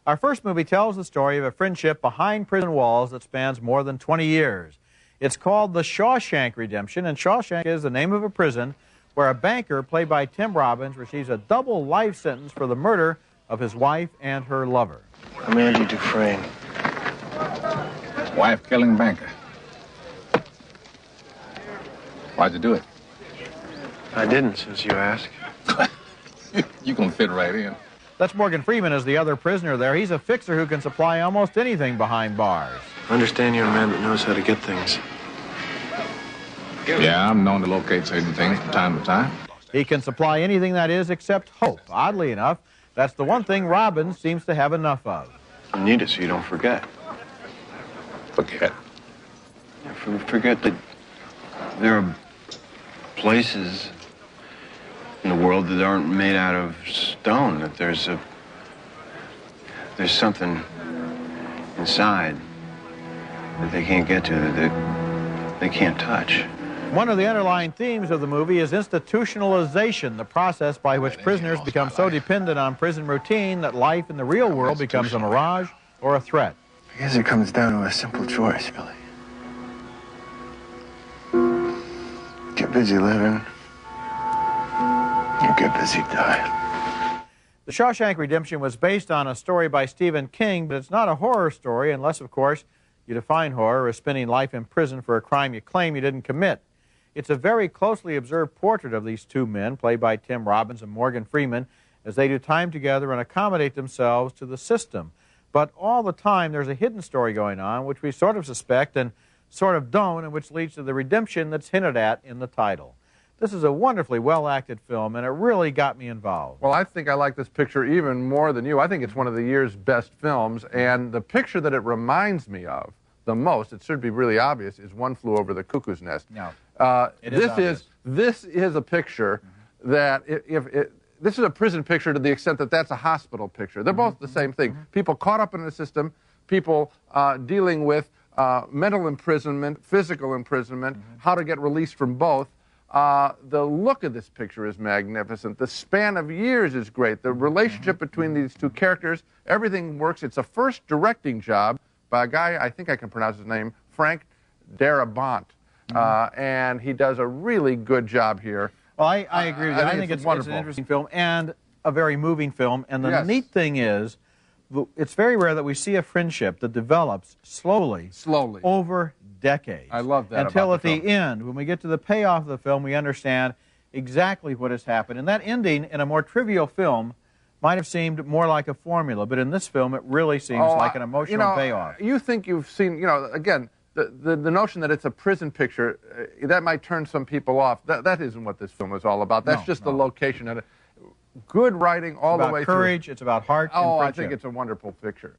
Our first movie tells the story of a friendship behind prison walls that spans more than 20 years. It's called The Shawshank Redemption, and Shawshank is the name of a prison where a banker, played by Tim Robbins, receives a double life sentence for the murder of his wife and her lover. I'm Andy Dufresne. Wife-killing banker. Why'd you do it? I didn't, since you ask. You can fit right in. That's Morgan Freeman as the other prisoner there. He's a fixer who can supply almost anything behind bars. I understand you're a man that knows how to get things. Yeah, I'm known to locate certain things from time to time. He can supply anything, that is, except hope. Oddly enough, that's the one thing Robbins seems to have enough of. You need it so you don't forget. Forget. Forget that there are places in the world that aren't made out of stone, that there's something inside that they can't get to, that they can't touch. One of the underlying themes of the movie is institutionalization, the process by which prisoners become so dependent on prison routine that life in the real world becomes a mirage or a threat. I guess it comes down to a simple choice, really. Get busy living, or get busy dying. The Shawshank Redemption was based on a story by Stephen King, but it's not a horror story unless, of course, you define horror as spending life in prison for a crime you claim you didn't commit. It's a very closely observed portrait of these two men, played by Tim Robbins and Morgan Freeman, as they do time together and accommodate themselves to the system. But all the time there's a hidden story going on, which we sort of suspect and sort of don't, and which leads to the redemption that's hinted at in the title. This is a wonderfully well-acted film, and it really got me involved. Well, I think I like this picture even more than you. I think it's one of the year's best films, and the picture that it reminds me of the most, it should be really obvious, is One Flew Over the Cuckoo's Nest. No, this is a picture that this is a prison picture to the extent that that's a hospital picture. They're both the same thing. People caught up in the system, people dealing with mental imprisonment, physical imprisonment, how to get released from both. The look of this picture is magnificent. The span of years is great. The relationship between these two characters, everything works. It's a first directing job by a guy, I think I can pronounce his name, Frank Darabont. And he does a really good job here. Well, I agree with you. I think it's an interesting film and a very moving film. And the neat thing is, it's very rare that we see a friendship that develops slowly over decades. I love that. Until at the end, when we get to the payoff of the film, we understand exactly what has happened. And that ending in a more trivial film might have seemed more like a formula, but in this film, it really seems like an emotional payoff. You think you've seen, again, the notion that it's a prison picture, that might turn some people off. That isn't what this film is all about. That's just the location. Good writing all the way through. It's about courage, it's about heart and friendship. I think it's a wonderful picture.